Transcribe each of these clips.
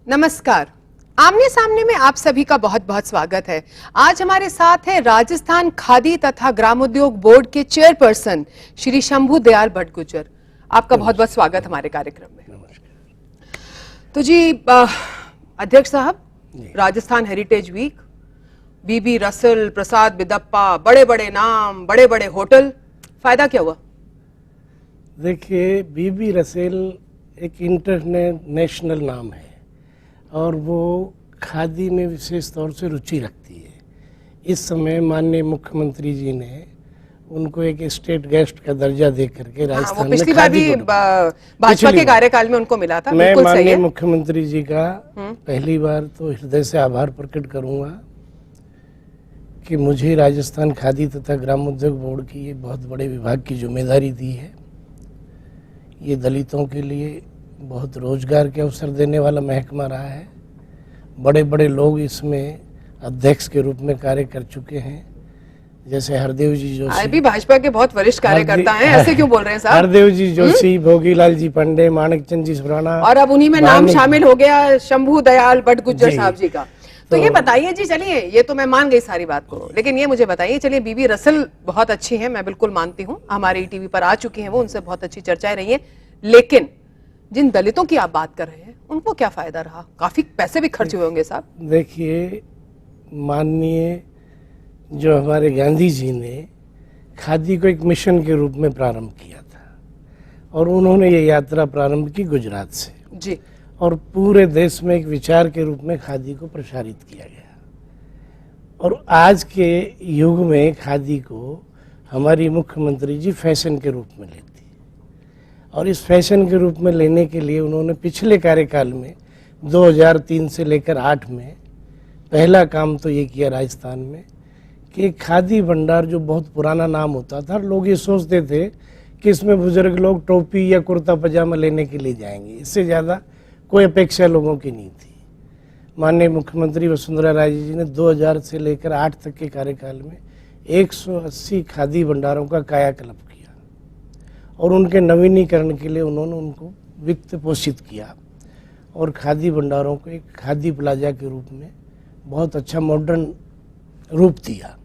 नमस्कार। आमने सामने में आप सभी का बहुत बहुत स्वागत है। आज हमारे साथ है राजस्थान खादी तथा ग्रामोद्योग बोर्ड के चेयरपर्सन श्री शंभू दयाल भट्ट गुर्जर। आपका बहुत बहुत स्वागत हमारे कार्यक्रम में। तो जी अध्यक्ष साहब, राजस्थान हेरिटेज वीक, बीबी रसल, प्रसाद बिदप्पा, बड़े बड़े नाम, बड़े बड़े होटल, फायदा क्या हुआ? देखिए, बीबी रसेल एक इंटरनेशनल नाम है और वो खादी में विशेष तौर से रुचि रखती है। इस समय माननीय मुख्यमंत्री जी ने उनको एक स्टेट गेस्ट का दर्जा दे करके राजस्थान में पिछली बार भी भाजपा के कार्यकाल में उनको मिला था। मैं माननीय मुख्यमंत्री जी का पहली बार तो हृदय से आभार प्रकट करूंगा कि मुझे राजस्थान खादी तथा ग्रामोद्योग बोर्ड की ये बहुत बड़े विभाग की जिम्मेदारी दी है। ये दलितों के लिए बहुत रोजगार के अवसर देने वाला महकमा रहा है। बड़े बड़े लोग इसमें अध्यक्ष के रूप में कार्य कर चुके हैं, जैसे हरदेव जी जोशी। भी भाजपा के बहुत वरिष्ठ कार्यकर्ता हैं, ऐसे क्यों बोल रहे हैं साहब? हरदेव जी जोशी, भोगीलाल जी पांडे, माणक चंद जी सुराना, और अब उन्हीं में नाम शामिल हो गया शंभू दयाल भट्ट गुर्जर साहब जी का। तो ये बताइए जी, चलिए ये तो मैं मान गई सारी बात को, लेकिन ये मुझे बताइए, चलिए बीबी रसल बहुत अच्छी है, मैं बिल्कुल मानती हूँ, हमारी टीवी पर आ चुकी हैं वो, उनसे बहुत अच्छी चर्चाएं रही है, लेकिन जिन दलितों की आप बात कर रहे हैं उनको क्या फायदा रहा? काफी पैसे भी खर्च हुए होंगे साहब। देखिए, माननीय जो हमारे गांधी जी ने खादी को एक मिशन के रूप में प्रारंभ किया था और उन्होंने ये यात्रा प्रारंभ की गुजरात से जी, और पूरे देश में एक विचार के रूप में खादी को प्रसारित किया गया। और आज के युग में खादी को हमारी मुख्यमंत्री जी फैशन के रूप में लेती है और इस फैशन के रूप में लेने के लिए उन्होंने पिछले कार्यकाल में 2003 से लेकर 8 में पहला काम तो ये किया राजस्थान में कि खादी भंडार, जो बहुत पुराना नाम होता था, लोग ये सोचते थे कि इसमें बुजुर्ग लोग टोपी या कुर्ता पजामा लेने के लिए जाएंगे, इससे ज़्यादा कोई अपेक्षा लोगों की नहीं थी। माननीय मुख्यमंत्री वसुंधरा राजे जी ने 2000 से लेकर 8 तक के कार्यकाल में 180 खादी भंडारों का कायाकल्प किया और उनके नवीनीकरण के लिए उन्होंने उनको वित्त पोषित किया और खादी भंडारों को एक खादी प्लाजा के रूप में बहुत अच्छा मॉडर्न रूप दिया।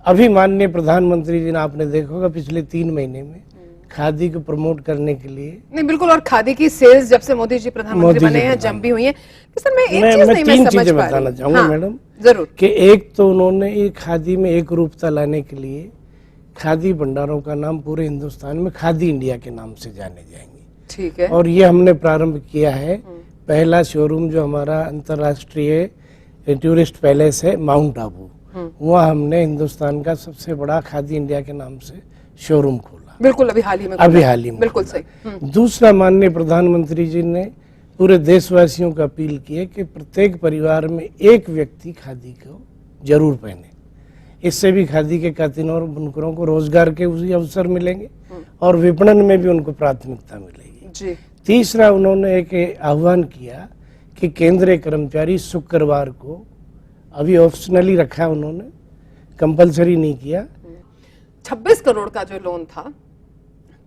अभी माननीय प्रधानमंत्री जी ने, आपने देखा होगा, पिछले 3 महीने में खादी को प्रमोट करने के लिए, नहीं बिल्कुल, और खादी की सेल्स जब से मोदी जी प्रधानमंत्री बने हैं जम भी हुई है। सर मैं तीन चीजें बताना चाहूंगा मैडम, जरूर। कि एक तो उन्होंने ये खादी में एक रूपता लाने के लिए खादी भंडारों का नाम पूरे हिंदुस्तान में खादी इंडिया के नाम से जाने जाएंगे। ठीक है। और ये हमने प्रारंभ किया है। पहला शोरूम जो हमारा अंतर्राष्ट्रीय टूरिस्ट पैलेस है माउंट आबू, वहाँ हमने हिंदुस्तान का सबसे बड़ा खादी इंडिया के नाम से शोरूम खोला। बिल्कुल, अभी हाल ही में बिल्कुल सही। दूसरा, माननीय प्रधानमंत्री जी ने पूरे देशवासियों को अपील की है कि प्रत्येक परिवार में एक व्यक्ति खादी को जरूर पहने। इससे भी खादी के कातिनों और बुनकरों को रोजगार के उसी अवसर मिलेंगे और विपणन में भी उनको प्राथमिकता मिलेगी जी। तीसरा, उन्होंने एक आह्वान किया कि केंद्रीय कर्मचारी शुक्रवार को, अभी ऑप्शनली रखा उन्होंने, कंपलसरी नहीं किया। 26 करोड़ का जो लोन था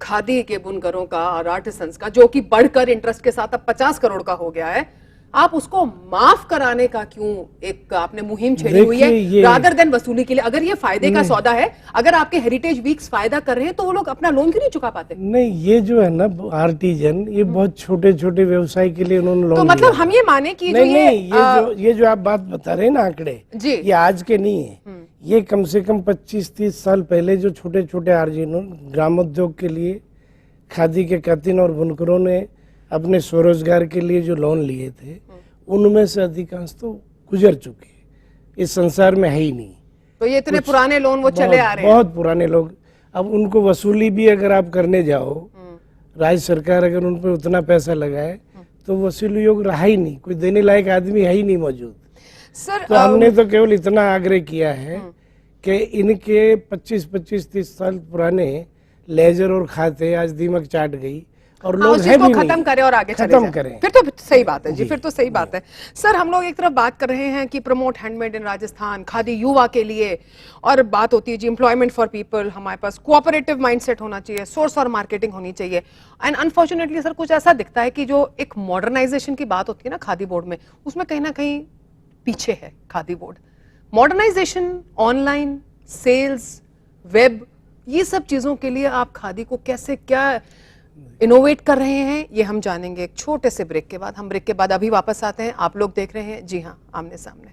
खादी के बुनकरों का और आर्टिसंस का, जो कि बढ़कर इंटरेस्ट के साथ अब 50 करोड़ का हो गया है, आप उसको माफ कराने का क्यों एक आपने मुहिम छेड़ी हुई है, रादर देन वसूली के लिए? अगर ये फायदे का सौदा है, अगर आपके हेरिटेज वीक्स फायदा कर रहे हैं, तो वो लोग अपना लोन क्यों नहीं चुका पाते? नहीं, ये जो है ना आर्टिजन, ये बहुत छोटे छोटे व्यवसाय के लिए उन्होंने लोन। तो मतलब हम ये माने कि ये जो आप बात बता रहे हैं ना आंकड़े, ये आज के नहीं है, ये कम से कम 25-30 साल पहले जो छोटे छोटे आर्जिनों ग्रामोद्योग के लिए खादी के कातिन और बुनकरों ने अपने स्वरोजगार के लिए जो लोन लिए थे, उनमें से अधिकांश तो गुजर चुके, इस संसार में है ही नहीं। तो ये इतने पुराने लोन वो चले आ रहे हैं, बहुत पुराने लोग। अब उनको वसूली भी अगर आप करने जाओ, राज्य सरकार अगर उन पर उतना पैसा लगाए तो वसूली योग रहा ही नहीं, कोई देने लायक आदमी है ही नहीं मौजूद। सर, तो हमने तो केवल इतना आग्रह किया है कि इनके 25-30 साल पुराने लेजर और खाते आज दीमक चाट गई और हाँ, लोग उस है चीज को भी खत्म नहीं। करें और आगे चले खत्म जाएं। करें। फिर तो सही बात है जी, जी, फिर तो सही बात है। सर, हम लोग एक तरफ बात कर रहे हैं कि प्रमोट हैंडमेड इन राजस्थान, खादी युवा के लिए, और बात होती है जी एम्प्लॉयमेंट फॉर पीपल, हमारे पास कोऑपरेटिव माइंडसेट होना चाहिए, सोर्स और मार्केटिंग होनी चाहिए। एंड अनफॉर्चुनेटली सर कुछ ऐसा दिखता है कि जो एक मॉडर्नाइजेशन की बात होती है ना खादी बोर्ड में, उसमें कहीं ना कहीं पीछे है khadi board. Modernisation, online sales, web, ये सब चीजों के लिए आप खादी को कैसे क्या इनोवेट कर रहे हैं, ये हम जानेंगे एक छोटे से ब्रेक के बाद। हम ब्रेक के बाद अभी वापस आते हैं। आप लोग देख रहे हैं जी हां, आमने सामने।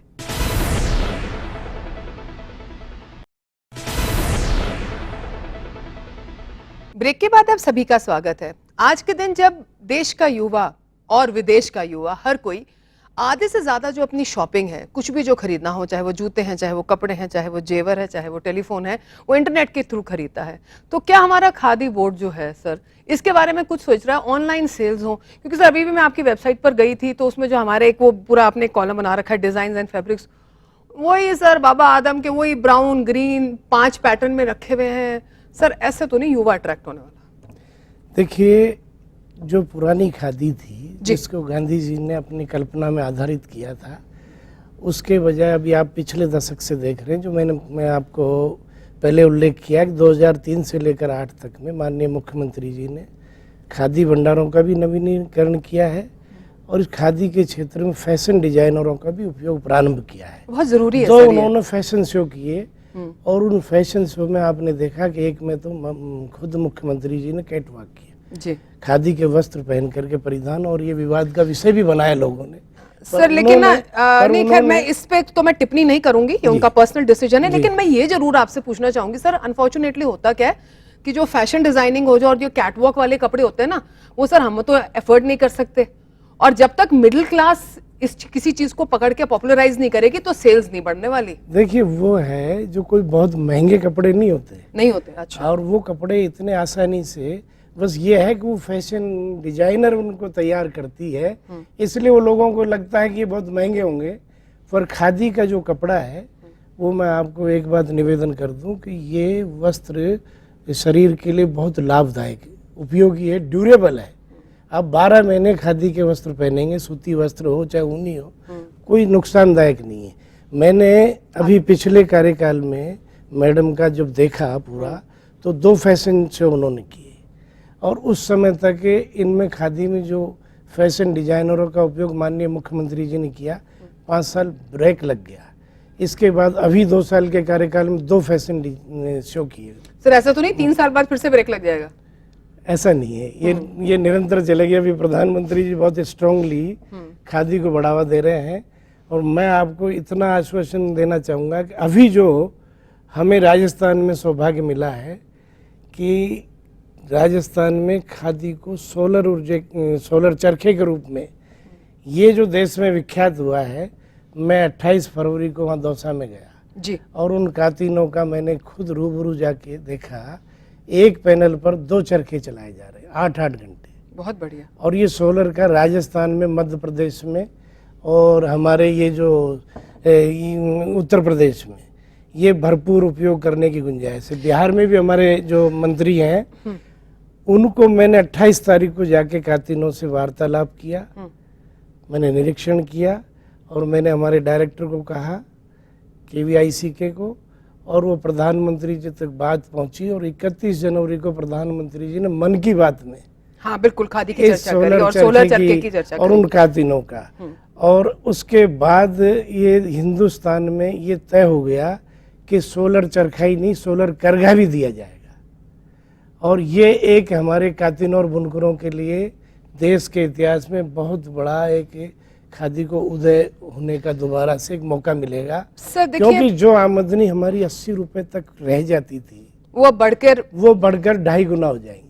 ब्रेक के बाद आप सभी का स्वागत है। आज के दिन जब देश का युवा और विदेश का युवा हर कोई आधे से ज्यादा जो अपनी शॉपिंग है, कुछ भी जो खरीदना हो, चाहे वो जूते हैं, चाहे वो कपड़े हैं, चाहे वो जेवर है, चाहे वो टेलीफोन है, वो इंटरनेट के थ्रू खरीदता है। तो क्या हमारा खादी बोर्ड जो है सर, इसके बारे में कुछ सोच रहा है? ऑनलाइन सेल्स हो, क्योंकि सर अभी भी मैं आपकी वेबसाइट पर गई थी तो उसमें जो हमारे एक वो पूरा आपने कॉलम बना रखा है डिजाइन एंड फैब्रिक्स, वही सर बाबा आदम के वही ब्राउन ग्रीन 5 पैटर्न में रखे हुए हैं। सर ऐसे तो नहीं युवा अट्रैक्ट होने वाला। देखिए, जो पुरानी खादी थी जिसको गांधी जी ने अपनी कल्पना में आधारित किया था, उसके बजाय अभी आप पिछले दशक से देख रहे हैं, जो मैं आपको पहले उल्लेख किया कि 2003 से लेकर 8 तक में माननीय मुख्यमंत्री जी ने खादी भंडारों का भी नवीनीकरण किया है और इस खादी के क्षेत्र में फैशन डिजाइनरों का भी उपयोग प्रारंभ किया है। बहुत जरूरी है तो सर ये। उन्होंने फैशन शो किए और उन फैशन शो में आपने देखा कि एक में तो खुद मुख्यमंत्री जी ने कैट वॉक किया जी, खादी के वस्त्र पहन करके परिधान, और ये विवाद का विषय भी बनाया लोगों ने। सर लेकिन ना नहीं, खैर मैं इस पे तो मैं टिप्पणी नहीं करूंगी, ये उनका पर्सनल डिसीजन है। लेकिन मैं ये जरूर आपसे पूछना चाहूंगी सर, अनफॉर्चुनेटली होता क्या है कि जो फैशन डिजाइनिंग हो जाए और जो कैटवॉक वाले कपड़े होते हैं ना, वो सर हम तो एफर्ड नहीं कर सकते, और जब तक मिडिल क्लास इस किसी चीज को पकड़ के पॉपुलराइज नहीं करेगी तो सेल्स नहीं बढ़ने वाली। देखिए, वो है जो कोई बहुत महंगे कपड़े नहीं होते। अच्छा। और वो कपड़े इतने आसानी से, बस ये है कि वो फैशन डिजाइनर उनको तैयार करती है, इसलिए वो लोगों को लगता है कि ये बहुत महंगे होंगे। पर खादी का जो कपड़ा है, वो मैं आपको एक बात निवेदन कर दूं कि ये वस्त्र शरीर के लिए बहुत लाभदायक, उपयोगी है, ड्यूरेबल है। आप 12 महीने खादी के वस्त्र पहनेंगे, सूती वस्त्र हो चाहे ऊनी हो, कोई नुकसानदायक नहीं है। मैंने अभी पिछले कार्यकाल में मैडम का जब देखा पूरा, तो 2 फैशन शो उन्होंने किए, और उस समय तक इनमें खादी में जो फैशन डिजाइनरों का उपयोग माननीय मुख्यमंत्री जी ने किया, 5 साल ब्रेक लग गया। इसके बाद अभी 2 साल के कार्यकाल में 2 फैशन शो किए। सर ऐसा तो नहीं 3 साल बाद फिर से ब्रेक लग जाएगा? ऐसा नहीं है, ये निरंतर चलेगी। अभी प्रधानमंत्री जी बहुत स्ट्रांगली खादी को बढ़ावा दे रहे हैं, और मैं आपको इतना आश्वासन देना चाहूँगा कि अभी जो हमें राजस्थान में सौभाग्य मिला है कि राजस्थान में खादी को सोलर चरखे के रूप में ये जो देश में विख्यात हुआ है। मैं 28 फरवरी को वहाँ दौसा में गया जी, और उन कातिनों का मैंने खुद रूबरू जाके देखा। एक पैनल पर 2 चरखे चलाए जा रहे हैं 8-8 घंटे। बहुत बढ़िया। और ये सोलर का राजस्थान में, मध्य प्रदेश में, और हमारे ये जो उत्तर प्रदेश में ये भरपूर उपयोग करने की गुंजाइश है। बिहार में भी हमारे जो मंत्री हैं, उनको मैंने 28 तारीख को जाके कातिनों से वार्तालाप किया, मैंने निरीक्षण किया, और मैंने हमारे डायरेक्टर को कहा, KVICK को, और वो प्रधानमंत्री जी तक बात पहुंची। और 31 जनवरी को प्रधानमंत्री जी ने मन की बात में हाँ बिल्कुल खादी की चर्चा करी और सोलर चरखे की चर्चा और करी। उन कातिनों का। और उसके बाद ये हिंदुस्तान में ये तय हो गया कि सोलर चरखा ही नहीं, सोलर करघा भी दिया जाएगा। और ये एक हमारे कातिनों और बुनकरों के लिए देश के इतिहास में बहुत बड़ा एक खादी को उदय होने का दोबारा से एक मौका मिलेगा। क्योंकि जो आमदनी हमारी 80 रुपए तक रह जाती थी, वो बढ़कर 2.5 गुना हो जाएंगी।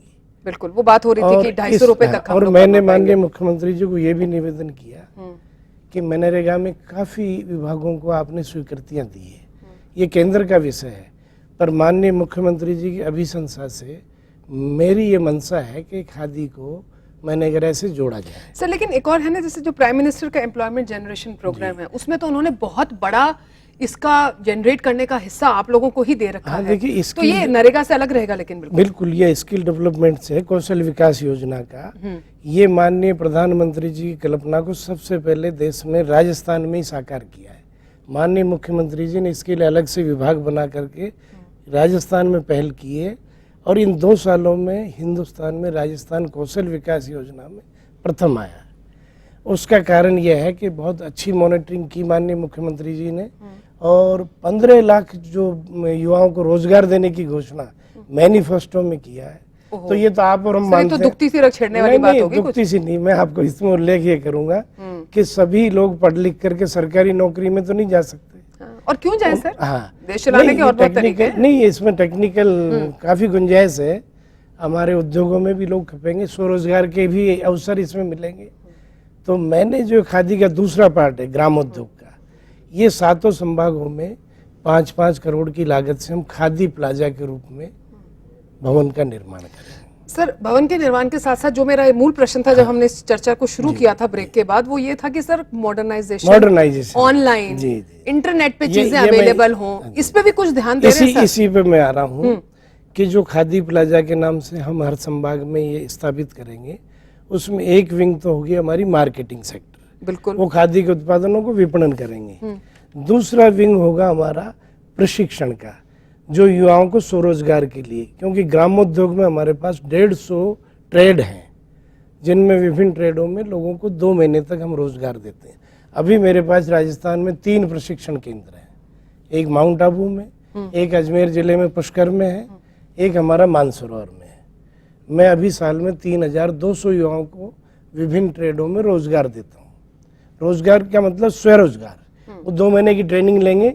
बिल्कुल, वो बात हो रही थी कि 250 रुपए तक हम और लोग मैंने माननीय मुख्यमंत्री जी को ये भी निवेदन किया कि मनरेगा में काफी विभागों को आपने स्वीकृतियां दी है, ये केंद्र का विषय है, पर माननीय मुख्यमंत्री जी की अभिशंसा से मेरी ये मंशा है कि खादी को मनरेगा से जोड़ा जाए। सर लेकिन एक और है ना, जैसे जो प्राइम मिनिस्टर का एम्प्लॉयमेंट जनरेशन प्रोग्राम है, उसमें तो उन्होंने बहुत बड़ा इसका जनरेट करने का हिस्सा आप लोगों को ही दे रखा हाँ, है। देखिए तो ये नरेगा से अलग रहेगा, लेकिन बिल्कुल ये स्किल डेवलपमेंट से कौशल विकास योजना का ये माननीय प्रधानमंत्री जी की कल्पना को सबसे पहले देश में राजस्थान में ही साकार किया है। माननीय मुख्यमंत्री जी ने इसके लिए अलग से विभाग बना करके राजस्थान में पहल की है और इन 2 सालों में हिंदुस्तान में राजस्थान कौशल विकास योजना में प्रथम आया। उसका कारण यह है कि बहुत अच्छी मॉनिटरिंग की माननीय मुख्यमंत्री जी ने और 15 लाख जो युवाओं को रोजगार देने की घोषणा मैनिफेस्टो में किया है। तो ये तो आप और हम मानते हैं, तो दुखती सी रख छेड़ने वाली बात होगी। दुखती सी नहीं, मैं आपको इसमें उल्लेख ये करूंगा कि सभी लोग पढ़ लिख करके सरकारी नौकरी में तो नहीं जा सकते। और क्यों जाए सर? हाँ, देश चलाने के और बहुत तरीके हैं। नहीं, इसमें टेक्निकल काफी गुंजाइश है। हमारे उद्योगों में भी लोग खपेंगे, स्वरोजगार के भी अवसर इसमें मिलेंगे। तो मैंने जो खादी का दूसरा पार्ट है ग्रामोद्योग का, ये 7 संभागों में 5-5 करोड़ की लागत से हम खादी प्लाजा के रूप में भवन का निर्माण करेंगे। सर भवन के निर्माण के साथ साथ जो मेरा मूल प्रश्न था जब हमने इस चर्चा को शुरू किया था ब्रेक के बाद, वो ये था कि सर मॉडर्नाइजेशन ऑनलाइन इंटरनेट पे चीजें अवेलेबल हों, इस पे भी कुछ ध्यान दे रहे हैं सर? इसी पे मैं आ रहा हूँ कि जो खादी प्लाजा के नाम से हम हर संभाग में ये स्थापित करेंगे, उसमें एक विंग तो होगी हमारी मार्केटिंग सेक्टर, बिल्कुल वो खादी के उत्पादनों को विपणन करेंगे। दूसरा विंग होगा हमारा प्रशिक्षण का, जो युवाओं को स्वरोजगार के लिए, क्योंकि ग्रामोद्योग में हमारे पास 150 ट्रेड हैं जिनमें विभिन्न ट्रेडों में लोगों को 2 महीने तक हम रोजगार देते हैं। अभी मेरे पास राजस्थान में 3 प्रशिक्षण केंद्र हैं, एक माउंट आबू में, एक अजमेर जिले में पुष्कर में है, एक हमारा मानसरोवर में है। मैं अभी साल में 3200 युवाओं को विभिन्न ट्रेडों में रोजगार देता हूँ। रोजगार क्या मतलब? स्वरोजगार। वो 2 महीने की ट्रेनिंग लेंगे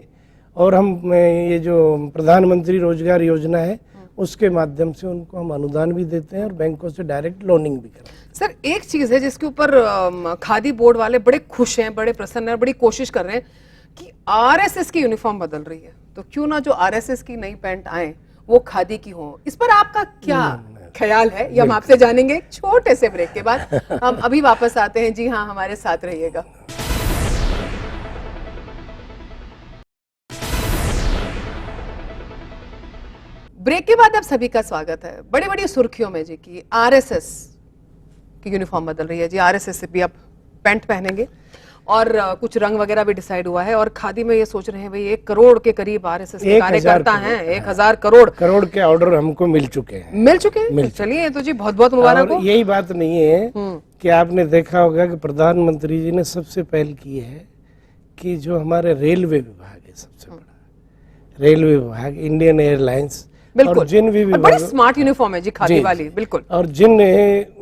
और हम ये जो प्रधानमंत्री रोजगार योजना है उसके माध्यम से उनको हम अनुदान भी देते हैं और बैंकों से डायरेक्ट लोनिंग भी करते हैं। सर एक चीज है जिसके ऊपर खादी बोर्ड वाले बड़े खुश हैं, बड़े प्रसन्न हैं, बड़ी कोशिश कर रहे हैं कि आरएसएस की यूनिफॉर्म बदल रही है, तो क्यों ना जो आरएसएस की नई पैंट आए वो खादी की हो। इस पर आपका क्या ख्याल है, ये हम आपसे जानेंगे एक छोटे से ब्रेक के बाद। हम अभी वापस आते हैं। जी हाँ, हमारे साथ रहिएगा। ब्रेक के बाद आप सभी का स्वागत है। बड़ी बड़ी सुर्खियों में जी की आरएसएस की यूनिफॉर्म बदल रही है जी, आरएसएस से भी आप पैंट पहनेंगे और कुछ रंग वगैरह भी डिसाइड हुआ है। और खादी में ये सोच रहे हैं भाई 1 करोड़ के करीब आरएसएस के कार्यकर्ता हैं, 1000 करोड़ के ऑर्डर हमको मिल चुके हैं। चलिए तो जी बहुत बहुत मुबारक हो। यही बात नहीं है कि आपने देखा होगा कि प्रधानमंत्री जी ने सबसे पहल की है कि जो हमारे रेलवे विभाग है, सबसे बड़ा रेलवे विभाग, इंडियन एयरलाइंस, और जिन भी बड़ी स्मार्ट यूनिफॉर्म है जी खादी वाली, बिल्कुल। और जिन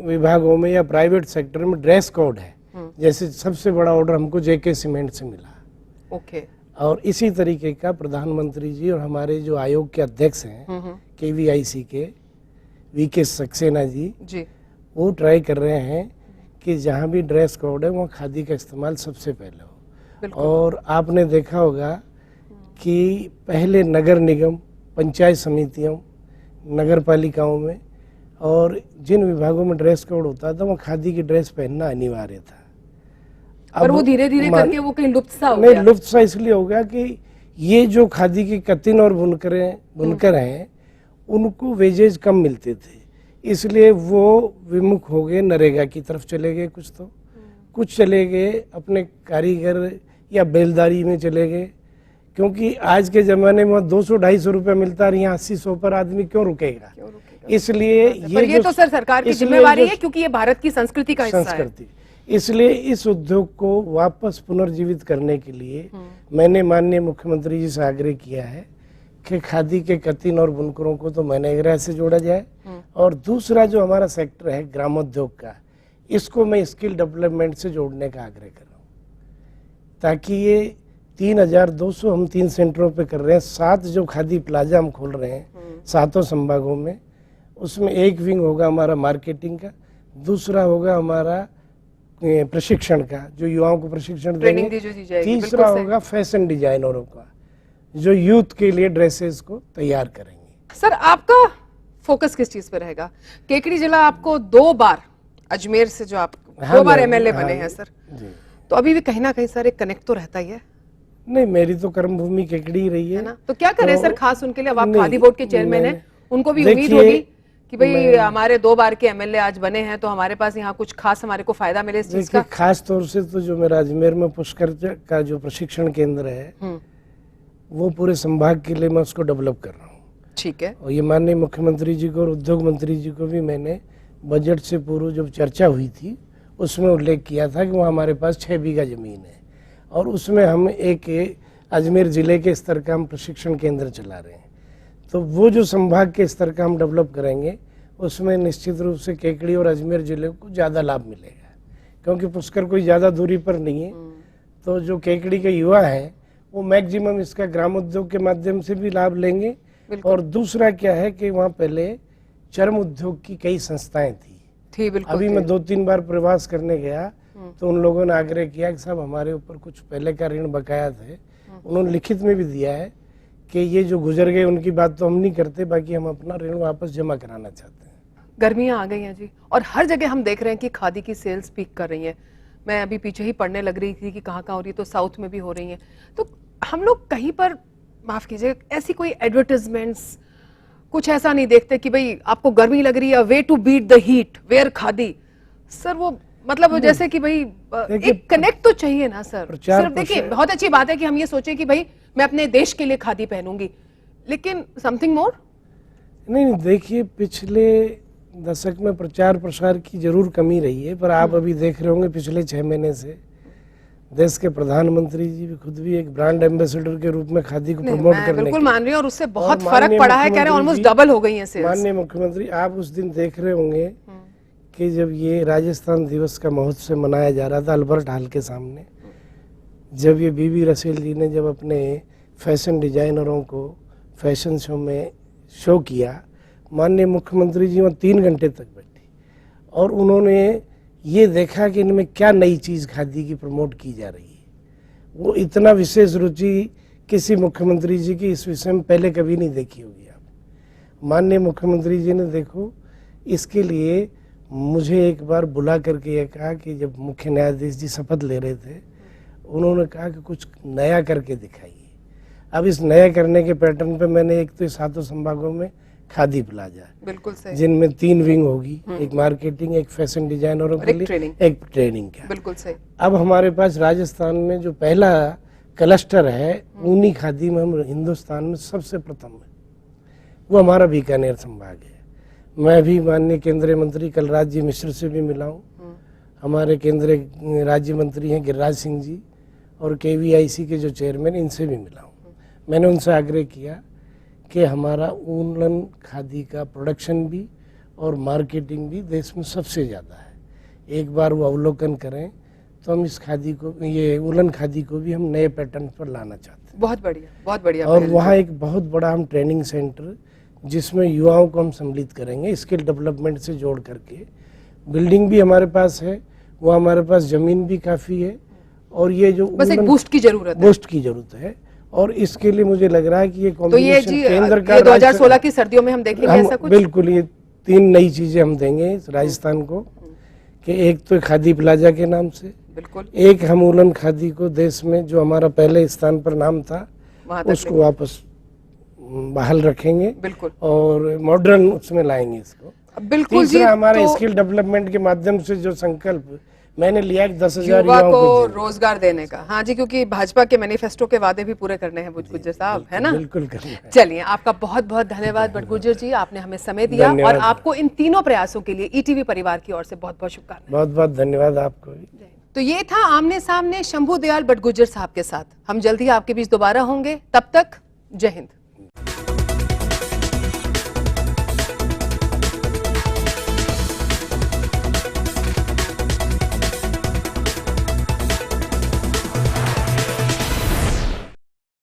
विभागों में या प्राइवेट सेक्टर में ड्रेस कोड है, जैसे सबसे बड़ा ऑर्डर हमको जेके सीमेंट से मिला। ओके। और इसी तरीके का प्रधानमंत्री जी और हमारे जो आयोग के अध्यक्ष हैं केवीआईसी के वीके सक्सेना जी, वो ट्राई कर रहे हैं कि जहाँ भी ड्रेस कोड है वहाँ खादी का इस्तेमाल सबसे पहले हो। और आपने देखा होगा कि पहले नगर निगम, पंचायत समितियों, नगर पालिकाओं में और जिन विभागों में ड्रेस कोड होता था वहाँ खादी की ड्रेस पहनना अनिवार्य था। पर वो धीरे धीरे करके वो कहीं लुप्त सा हो गया। लुप्त सा इसलिए हो गया कि ये जो खादी की कतिन और बुनकर हैं उनको वेजेज कम मिलते थे, इसलिए वो विमुख हो गए, नरेगा की तरफ चले गए, कुछ चले गए अपने कारीगर या बेलदारी में चले गए, क्योंकि आज के जमाने में 200-250 रुपया मिलता है, यहाँ 80-100 पर आदमी क्यों रुकेगा? इसलिए ये तो सर सरकार की जिम्मेवारी है, क्योंकि ये भारत की संस्कृति का हिस्सा है। इसलिए इस उद्योग को वापस पुनर्जीवित करने के लिए मैंने माननीय मुख्यमंत्री जी से आग्रह किया है कि खादी के कतिन और बुनकरों को तो मनरेगा से जोड़ा जाए, और दूसरा जो हमारा सेक्टर है ग्रामोद्योग का, इसको मैं स्किल डेवलपमेंट से जोड़ने का आग्रह कर रहा हूँ, ताकि ये 3200 हम 3 सेंटरों पे कर रहे हैं, 7 जो खादी प्लाजा हम खोल रहे हैं 7 संभागों में, उसमें एक विंग होगा हमारा मार्केटिंग का, दूसरा होगा हमारा प्रशिक्षण का, जो युवाओं को प्रशिक्षण देंगे, तीसरा होगा फैशन डिजाइनरों का, जो यूथ के लिए ड्रेसेस को तैयार करेंगे। सर आपका फोकस किस चीज पे रहेगा? केकड़ी जिला आपको 2 बार अजमेर से जो आप हाँ, 2 बार मैं- एमएलए हाँ, बने हैं सर, जी। तो अभी भी कहीं ना कहीं सर एक कनेक्ट तो रहता ही है नहीं, मेरी तो कर्मभूमि केकड़ी ही रही है ना? तो क्या करें तो- सर खास उनके लिए? अब आप नहीं, खादी बोर्ड के चेयरमैन हैं, उनको भी उम्मीद देखिए, होगी कि भाई मैं- हमारे 2 बार के एमएलए आज बने हैं तो हमारे पास यहाँ कुछ खास हमारे को फायदा मिले इस चीज देखिए, का। खास तौर से तो जो मेरा अजमेर में पुष्कर का जो प्रशिक्षण केंद्र है वो पूरे संभाग के लिए मैं उसको डेवलप कर रहा हूँ। ठीक है। और ये माननीय मुख्यमंत्री जी को और उद्योग मंत्री जी को भी मैंने बजट से पूर्व जब चर्चा हुई थी उसमें उल्लेख किया था कि वो हमारे पास 6 बीघा जमीन है और उसमें हम एक अजमेर जिले के स्तर का हम प्रशिक्षण केंद्र चला रहे हैं। तो वो जो संभाग के स्तर का हम डेवलप करेंगे उसमें निश्चित रूप से केकड़ी और अजमेर जिले को ज़्यादा लाभ मिलेगा, क्योंकि पुष्कर कोई ज़्यादा दूरी पर नहीं है। तो जो केकड़ी के युवा हैं वो मैक्सिमम इसका ग्रामोद्योग के माध्यम से भी लाभ लेंगे। और दूसरा क्या है कि वहाँ पहले चर्म उद्योग की कई संस्थाएं थी। बिल्कुल अभी मैं 2-3 बार प्रवास करने गया तो उन लोगों ने आग्रह किया कि साहब हमारे ऊपर कुछ पहले का ऋण बकाया थे, उन्होंने लिखित में भी दिया है कि ये जो गुजर गए उनकी बात तो हम नहीं करते, बाकी हम अपना ऋण वापस जमा कराना चाहते हैं। गर्मियां आ गई हैं जी और हर जगह हम देख रहे हैं कि खादी की सेल्स पीक कर रही हैं। मैं अभी पीछे ही पढ़ने लग रही थी कि कहाँ कहाँ हो रही है, तो साउथ में भी हो रही हैं। तो हम लोग कहीं पर, माफ कीजिए, ऐसी कोई एडवर्टाइजमेंट्स कुछ ऐसा नहीं देखते कि भाई आपको गर्मी लग रही है, way to beat the heat wear khadi. Sir वो मतलब वो जैसे कि भाई एक कनेक्ट तो चाहिए ना सर। सिर्फ देखिए, बहुत अच्छी बात है कि हम ये सोचे कि भाई मैं अपने देश के लिए खादी पहनूंगी, लेकिन समथिंग मोर। नहीं, देखिए, पिछले दशक में प्रचार प्रसार की जरूर कमी रही है, पर आप अभी देख रहे होंगे पिछले 6 महीने से देश के प्रधानमंत्री जी भी खुद भी एक ब्रांड एम्बेसडर के रूप में खादी को प्रमोट करने बिल्कुल मान रही हूँ और उससे बहुत और फर्क पड़ा है, कह रहे हैं माननीय ऑलमोस्ट मुख्यमंत्री डबल हो गई है सेल्स। माननीय मुख्यमंत्री, आप उस दिन देख रहे होंगे कि जब ये राजस्थान दिवस का महोत्सव मनाया जा रहा था अल्बर्ट हॉल के सामने, जब ये बीबी रसेल जी ने जब अपने फैशन डिजाइनरों को फैशन शो में शो किया, माननीय मुख्यमंत्री जी वहाँ 3 घंटे तक बैठी और उन्होंने ये देखा कि इनमें क्या नई चीज़ खादी की प्रमोट की जा रही है। वो इतना विशेष रुचि किसी मुख्यमंत्री जी की इस विषय में पहले कभी नहीं देखी होगी आप। माननीय मुख्यमंत्री जी ने देखो, इसके लिए मुझे एक बार बुला करके ये कहा कि जब मुख्य न्यायाधीश जी शपथ ले रहे थे, उन्होंने कहा कि कुछ नया करके दिखाइए। अब इस नया करने के पैटर्न पे मैंने एक तो 7 संभागों में खादी प्लाजा, बिल्कुल सही, जिनमें 3 विंग होगी, एक मार्केटिंग, एक फैशन डिजाइनरों के लिए, एक ट्रेनिंग का। बिल्कुल सही। अब हमारे पास राजस्थान में जो पहला क्लस्टर है ऊनी खादी में हम हिंदुस्तान में सबसे प्रथम है, वो हमारा बीकानेर संभाग है। मैं भी माननीय केंद्रीय मंत्री कलराज जी मिश्र से भी मिला हूँ, हमारे केंद्रीय राज्य मंत्री हैं गिरिराज सिंह जी और KVIC के जो चेयरमैन, इनसे भी मिला हूँ। मैंने उनसे आग्रह किया कि हमारा ऊलन खादी का प्रोडक्शन भी और मार्केटिंग भी देश में सबसे ज़्यादा है, एक बार वो अवलोकन करें तो हम इस खादी को, ये ऊलन खादी को भी हम नए पैटर्न पर लाना चाहते हैं। बहुत बढ़िया, बहुत बढ़िया। और वहाँ एक बहुत बड़ा हम ट्रेनिंग सेंटर जिसमें युवाओं को हम सम्मिलित करेंगे, स्किल डेवलपमेंट से जोड़ करके। बिल्डिंग भी हमारे पास है, वो हमारे पास ज़मीन भी काफ़ी है और ये जो बस एक बूस्ट की जरूरत है। और इसके लिए मुझे लग रहा है कि ये तो ये जी केंद्र का 2016 की सर्दियों में हम देखेंगे ऐसा कुछ। बिल्कुल, ये 3 नई चीजें हम देंगे राजस्थान को, कि एक तो खादी प्लाजा के नाम से, बिल्कुल, एक हम उलन खादी को देश में जो हमारा पहले स्थान पर नाम था उसको वापस बहाल रखेंगे, बिल्कुल, और मॉडर्न उसमें लाएंगे इसको। बिल्कुल जी। हमारे स्किल डेवलपमेंट के माध्यम से जो संकल्प मैंने लिया कि 10,000 युवा को रोजगार देने का। हाँ जी, क्योंकि भाजपा के मैनिफेस्टो के वादे भी पूरे करने हैं गुज्जर साहब, है ना? बिल्कुल करना है। चलिए, आपका बहुत बहुत धन्यवाद बटगुज्जर जी, आपने हमें समय दिया और आपको इन तीनों प्रयासों के लिए ETV परिवार की ओर से बहुत बहुत शुभकामनाएं। बहुत बहुत धन्यवाद आपको भी। तो ये था आमने सामने शंभू दयाल बटगुज्जर साहब के साथ। हम जल्दी आपके बीच दोबारा होंगे, तब तक जय हिंद।